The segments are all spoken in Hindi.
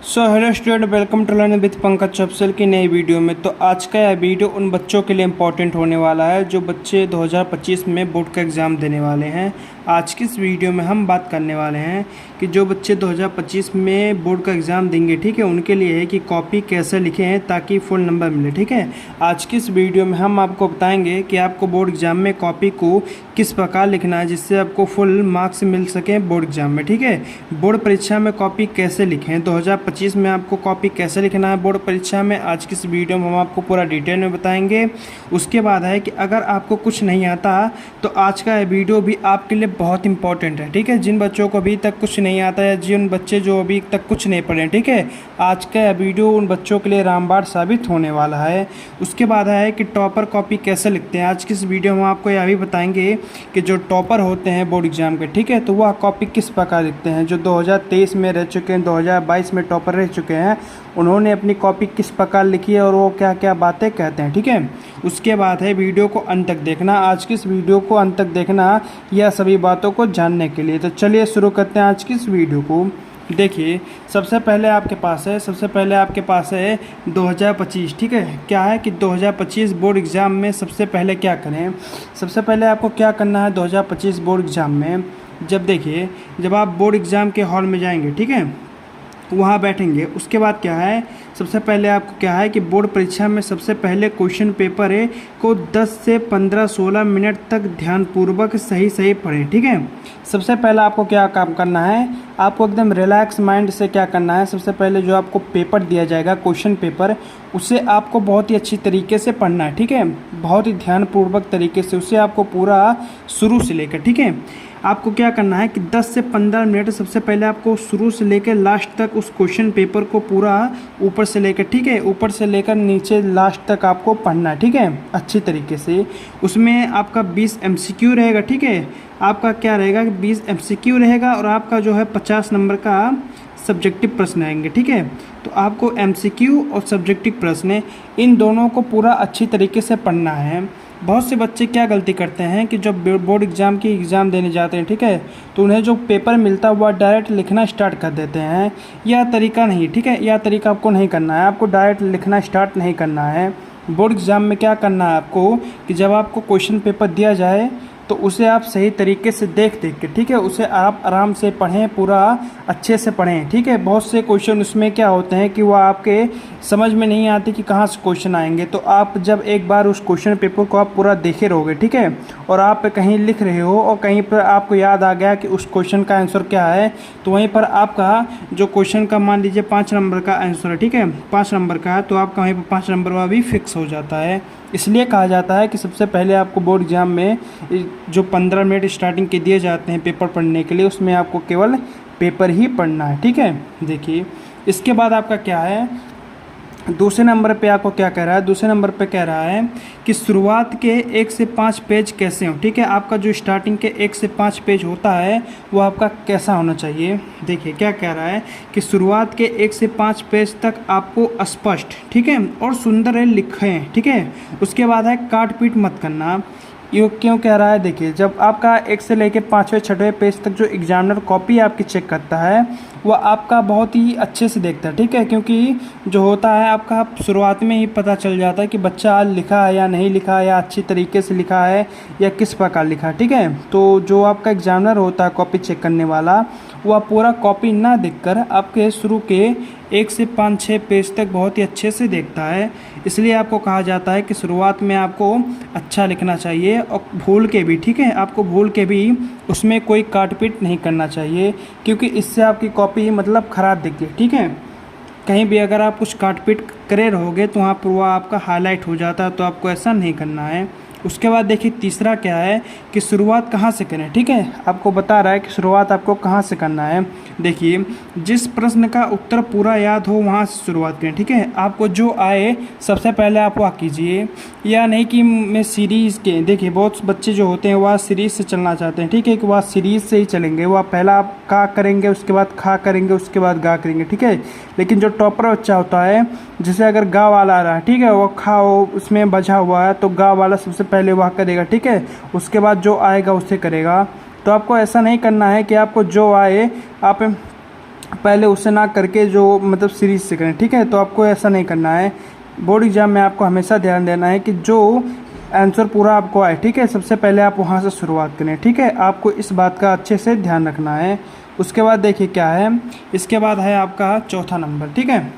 Hello student, welcome to learn with Pankaj Chapsal की नई वीडियो में। तो आज का यह वीडियो उन बच्चों के लिए इम्पोर्टेंट होने वाला है जो बच्चे 2025 में बोर्ड का एग्ज़ाम देने वाले हैं। आज की इस वीडियो में हम बात करने वाले हैं कि जो बच्चे 2025 में बोर्ड का एग्ज़ाम देंगे, ठीक है, उनके लिए है कि कॉपी कैसे लिखें हैं ताकि फुल नंबर मिले। ठीक है, आज की इस वीडियो में हम आपको बताएंगे कि आपको बोर्ड एग्ज़ाम में कॉपी को किस प्रकार लिखना है जिससे आपको फुल मार्क्स मिल सकें बोर्ड एग्ज़ाम में। ठीक है, बोर्ड परीक्षा में कॉपी कैसे लिखें, 2025 में आपको कॉपी कैसे लिखना है बोर्ड परीक्षा में, आज की इस वीडियो में हम आपको पूरा डिटेल में बताएंगे। उसके बाद है कि अगर आपको कुछ नहीं आता तो आज का ये वीडियो भी आपके लिए बहुत इंपॉर्टेंट है। ठीक है, जिन बच्चों को अभी तक कुछ नहीं आता है, जिन बच्चे जो अभी तक कुछ नहीं पढ़े, ठीक है, आज का वीडियो उन बच्चों के लिए रामबाण साबित होने वाला है। उसके बाद है कि टॉपर कॉपी कैसे लिखते हैं, आज की इस वीडियो में हम आपको यह भी बताएंगे कि जो टॉपर होते हैं बोर्ड एग्जाम के, ठीक है, तो वह कॉपी किस प्रकार लिखते हैं। जो 2023 में रह चुके हैं, 2022 में टॉपर रह चुके हैं, उन्होंने अपनी कॉपी किस प्रकार लिखी है और वो क्या क्या बातें कहते हैं। ठीक है, उसके बाद है वीडियो को अंत तक देखना, आज की इस वीडियो को अंत तक देखना यह सभी बातों को जानने के लिए। तो चलिए शुरू करते हैं आज की इस वीडियो को। देखिए, सबसे पहले आपके पास है 2025। ठीक है, क्या है कि 2025 बोर्ड एग्ज़ाम में सबसे पहले क्या करें, सबसे पहले आपको क्या करना है 2025 बोर्ड एग्ज़ाम में। जब आप बोर्ड एग्ज़ाम के हॉल में जाएंगे, ठीक है, वहाँ बैठेंगे, उसके बाद क्या है, सबसे पहले आपको क्या है कि बोर्ड परीक्षा में सबसे पहले क्वेश्चन पेपर है को 10 से 15-16 मिनट तक ध्यानपूर्वक सही पढ़ें। ठीक है, सबसे पहले आपको क्या काम करना है, आपको एकदम रिलैक्स माइंड से क्या करना है, सबसे पहले जो आपको पेपर दिया जाएगा क्वेश्चन पेपर, उसे आपको बहुत ही अच्छी तरीके से पढ़ना है। ठीक है, बहुत ही ध्यानपूर्वक तरीके से उसे आपको पूरा शुरू से लेकर, ठीक है, आपको क्या करना है कि 10 से 15 मिनट सबसे पहले आपको शुरू से लेकर लास्ट तक उस क्वेश्चन पेपर को पूरा ऊपर से लेकर, ठीक है, ऊपर से लेकर नीचे लास्ट तक आपको पढ़ना है। ठीक है, अच्छी तरीके से। उसमें आपका 20 MCQ रहेगा। ठीक है, आपका क्या रहेगा कि 20 MCQ रहेगा और आपका जो है 50 नंबर का सब्जेक्टिव प्रश्न आएंगे। ठीक है, तो आपको MCQ और सब्जेक्टिव प्रश्न इन दोनों को पूरा अच्छी तरीके से पढ़ना है। बहुत से बच्चे क्या गलती करते हैं कि जब बोर्ड एग्ज़ाम की एग्ज़ाम देने जाते हैं, ठीक है, तो उन्हें जो पेपर मिलता है वह डायरेक्ट लिखना स्टार्ट कर देते हैं। यह तरीका नहीं, ठीक है, यह तरीका आपको नहीं करना है, आपको डायरेक्ट लिखना स्टार्ट नहीं करना है। बोर्ड एग्ज़ाम में क्या करना है आपको कि जब आपको क्वेश्चन पेपर दिया जाए तो उसे आप सही तरीके से देख के, ठीक है, उसे आप आराम से पढ़ें, पूरा अच्छे से पढ़ें। ठीक है, बहुत से क्वेश्चन उसमें क्या होते हैं कि वह आपके समझ में नहीं आते कि कहाँ से क्वेश्चन आएंगे। तो आप जब एक बार उस क्वेश्चन पेपर को आप पूरा देखे रहोगे, ठीक है, और आप कहीं लिख रहे हो और कहीं पर आपको याद आ गया कि उस क्वेश्चन का आंसर क्या है, तो वहीं पर आपका जो क्वेश्चन का मान लीजिए 5 नंबर का आंसर है, ठीक है, 5 नंबर का है, तो आपका वहीं पर 5 नंबर वाला भी फिक्स हो जाता है। इसलिए कहा जाता है कि सबसे पहले आपको बोर्ड एग्ज़ाम में जो 15 मिनट स्टार्टिंग के दिए जाते हैं पेपर पढ़ने के लिए, उसमें आपको केवल पेपर ही पढ़ना है। ठीक है, देखिए, इसके बाद आपका क्या है, दूसरे नंबर पे आपको क्या कह रहा है, दूसरे नंबर पे कह रहा है कि शुरुआत के 1 से 5 पेज कैसे हों। ठीक है, आपका जो स्टार्टिंग के 1 से 5 पेज होता है वो आपका कैसा होना चाहिए। देखिए क्या कह रहा है कि शुरुआत के 1 से 5 पेज तक आपको स्पष्ट, ठीक है, और सुंदर लिखें। ठीक है, उसके बाद है काट पीट मत करना। ये क्यों कह रहा है, देखिए, जब आपका 1 से लेकर 5वें 6वें पेज तक जो एग्जामिनर कॉपी आपकी चेक करता है वह आपका बहुत ही अच्छे से देखता है। ठीक है, क्योंकि जो होता है आपका शुरुआत में ही पता चल जाता है कि बच्चा लिखा है या नहीं लिखा है, या अच्छी तरीके से लिखा है या किस प्रकार लिखा है। ठीक है, तो जो आपका एग्जामिनर होता है कॉपी चेक करने वाला, वह पूरा कॉपी ना देखकर आपके शुरू के 1 से 5-6 पेज तक बहुत ही अच्छे से देखता है। इसलिए आपको कहा जाता है कि शुरुआत में आपको अच्छा लिखना चाहिए और भूल के भी, ठीक है, आपको भूल के भी उसमें कोई काट पीट नहीं करना चाहिए, क्योंकि इससे आपकी कॉपी मतलब ख़राब दिखती है। ठीक है, कहीं भी अगर आप कुछ काट पीट करे रहोगे तो वहाँ पर वह आपका हाईलाइट हो जाता है, तो आपको ऐसा नहीं करना है। उसके बाद देखिए तीसरा क्या है कि शुरुआत कहाँ से करें। ठीक है, आपको बता रहा है कि शुरुआत आपको कहाँ से करना है। देखिए, जिस प्रश्न का उत्तर पूरा याद हो वहाँ से शुरुआत करें। ठीक है, आपको जो आए सबसे पहले आप वह कीजिए, या नहीं कि मैं सीरीज़ के, देखिए बहुत बच्चे जो होते हैं वह सीरीज़ से चलना चाहते हैं। ठीक है, कि वह सीरीज़ से ही चलेंगे, वह पहला आप का करेंगे, उसके बाद खा करेंगे, उसके बाद गा करेंगे। ठीक है, लेकिन जो टॉपर बच्चा होता है, जैसे अगर गा वाला आ रहा है, ठीक है, वो खा उसमें बजा हुआ है, तो गा वाला सबसे पहले वह करेगा। ठीक है, उसके बाद जो आएगा उसे करेगा। तो आपको ऐसा नहीं करना है कि आपको जो आए आप पहले उससे ना करके जो मतलब सीरीज से करें, ठीक है। तो आपको ऐसा नहीं करना है। बोर्ड एग्जाम में आपको हमेशा ध्यान देना है कि जो आंसर पूरा आपको आए, ठीक है, सबसे पहले आप वहाँ से शुरुआत करें, ठीक है। आपको इस बात का अच्छे से ध्यान रखना है। उसके बाद देखिए क्या है, इसके बाद है आपका चौथा नंबर, ठीक है।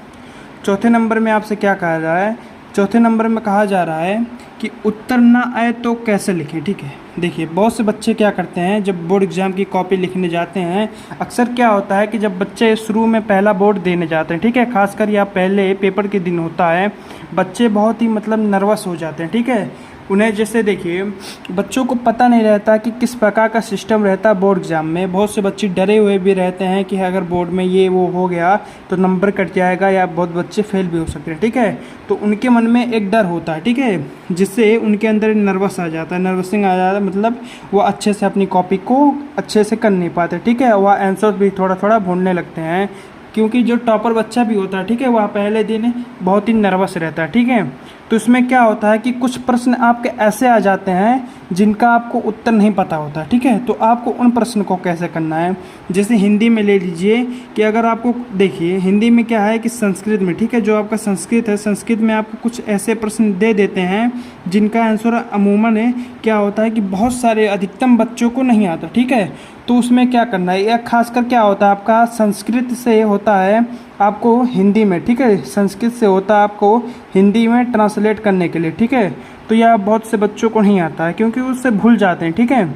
चौथे नंबर में आपसे क्या कहा जा रहा है, चौथे नंबर में कहा जा रहा है कि उत्तर ना आए तो कैसे लिखें, ठीक है। देखिए बहुत से बच्चे क्या करते हैं, जब बोर्ड एग्ज़ाम की कॉपी लिखने जाते हैं, अक्सर क्या होता है कि जब बच्चे शुरू में पहला बोर्ड देने जाते हैं, ठीक है, खासकर या पहले पेपर के दिन होता है, बच्चे बहुत ही मतलब नर्वस हो जाते हैं, ठीक है। उन्हें जैसे देखिए बच्चों को पता नहीं रहता कि किस प्रकार का सिस्टम रहता है बोर्ड एग्ज़ाम में। बहुत से बच्चे डरे हुए भी रहते हैं कि अगर बोर्ड में ये वो हो गया तो नंबर कट जाएगा या बहुत बच्चे फेल भी हो सकते हैं, ठीक है। तो उनके मन में एक डर होता है, ठीक है, जिससे उनके अंदर नर्वस आ जाता है, नर्वसिंग आ जाता है, मतलब वो अच्छे से अपनी कॉपी को अच्छे से कर नहीं पाते, ठीक है। वह आंसर भी थोड़ा थोड़ा भूलने लगते हैं, क्योंकि जो टॉपर बच्चा भी होता है, ठीक है, वह पहले दिन बहुत ही नर्वस रहता है, ठीक है। तो इसमें क्या होता है कि कुछ प्रश्न आपके ऐसे आ जाते हैं जिनका आपको उत्तर नहीं पता होता, ठीक है। तो आपको उन प्रश्न को कैसे करना है, जैसे हिंदी में ले लीजिए कि अगर आपको देखिए हिंदी में क्या है कि संस्कृत में, ठीक है, जो आपका संस्कृत है, संस्कृत में आपको कुछ ऐसे प्रश्न दे देते हैं जिनका आंसर अमूमन है क्या होता है कि बहुत सारे अधिकतम बच्चों को नहीं आता, ठीक है। तो उसमें क्या करना है, या खासकर क्या होता है आपका संस्कृत से होता है आपको हिंदी में, ठीक है, संस्कृत से होता है आपको हिंदी में ट्रांसलेट करने के लिए, ठीक है। तो यह बहुत से बच्चों को नहीं आता है क्योंकि उससे भूल जाते हैं, ठीक है।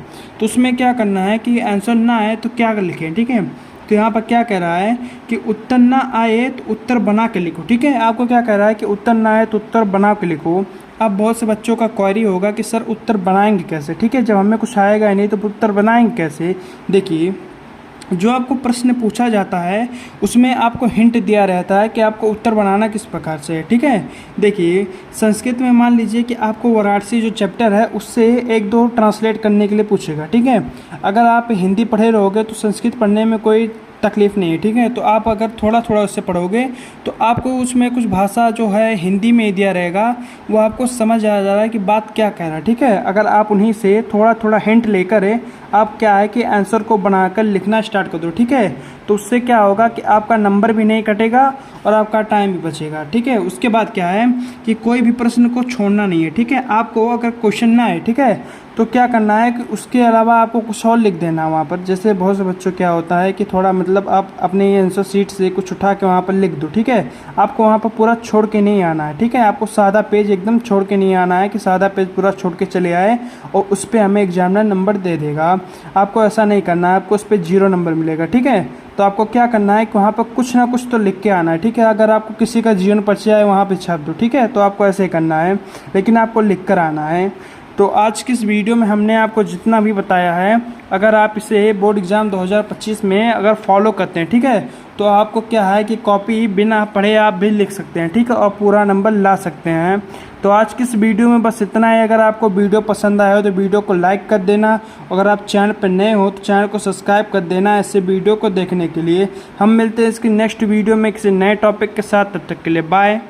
तो उसमें क्या करना है कि आंसर ना आए तो क्या लिखें, ठीक है। तो यहाँ पर क्या कह रहा है कि उत्तर ना आए तो उत्तर बना के लिखो, ठीक है। आपको क्या कह रहा है कि उत्तर ना आए तो उत्तर बना के लिखो। अब बहुत से बच्चों का क्वेरी होगा कि सर उत्तर बनाएंगे कैसे, ठीक है, जब हमें कुछ आएगा ही नहीं तो उत्तर बनाएंगे कैसे। देखिए जो आपको प्रश्न पूछा जाता है उसमें आपको हिंट दिया रहता है कि आपको उत्तर बनाना किस प्रकार से है, ठीक है। देखिए संस्कृत में मान लीजिए कि आपको वाराणसी जो चैप्टर है उससे एक दो ट्रांसलेट करने के लिए पूछेगा, ठीक है। अगर आप हिंदी पढ़े रहोगे तो संस्कृत पढ़ने में कोई तकलीफ़ नहीं है, ठीक है। तो आप अगर थोड़ा थोड़ा उससे पढ़ोगे तो आपको उसमें कुछ भाषा जो है हिंदी में दिया रहेगा वो आपको समझ आ जा रहा है कि बात क्या कह रहा है, ठीक है। अगर आप उन्हीं से थोड़ा थोड़ा हिंट लेकर आप क्या है कि आंसर को बनाकर लिखना स्टार्ट कर दो, ठीक है। तो उससे क्या होगा कि आपका नंबर भी नहीं कटेगा और आपका टाइम भी बचेगा, ठीक है। उसके बाद क्या है कि कोई भी प्रश्न को छोड़ना नहीं है, ठीक है। आपको अगर क्वेश्चन ना है, ठीक है, तो क्या करना है कि उसके अलावा आपको कुछ और लिख देना वहाँ पर। जैसे बहुत से बच्चों क्या होता है कि थोड़ा मतलब आप अपने आंसर शीट से कुछ उठा के वहाँ पर लिख दो, ठीक है। आपको वहाँ पर पूरा छोड़ के नहीं आना है, ठीक है। आपको सादा पेज एकदम छोड़ के नहीं आना है कि सादा पेज पूरा छोड़ के चले आए और उस पर हमें एग्जामिनर नंबर दे देगा। आपको ऐसा नहीं करना है, आपको उस पर 0 नंबर मिलेगा, ठीक है। तो आपको क्या करना है कि वहाँ पर कुछ ना कुछ तो लिख के आना है, ठीक है। अगर आपको किसी का जीवन परिचय है वहाँ पे छाप दो, ठीक है। तो आपको ऐसे करना है, लेकिन आपको लिख कर आना है। तो आज की इस वीडियो में हमने आपको जितना भी बताया है, अगर आप इसे बोर्ड एग्ज़ाम 2025 में अगर फॉलो करते हैं, ठीक है, तो आपको क्या है कि कॉपी बिना पढ़े आप भी लिख सकते हैं, ठीक है, और पूरा नंबर ला सकते हैं। तो आज की इस वीडियो में बस इतना है। अगर आपको वीडियो पसंद आया हो तो वीडियो को लाइक कर देना। अगर आप चैनल पर नए हो तो चैनल को सब्सक्राइब कर देना ऐसे वीडियो को देखने के लिए। हम मिलते हैं इसकी नेक्स्ट वीडियो में किसी नए टॉपिक के साथ, तब तक के लिए बाय।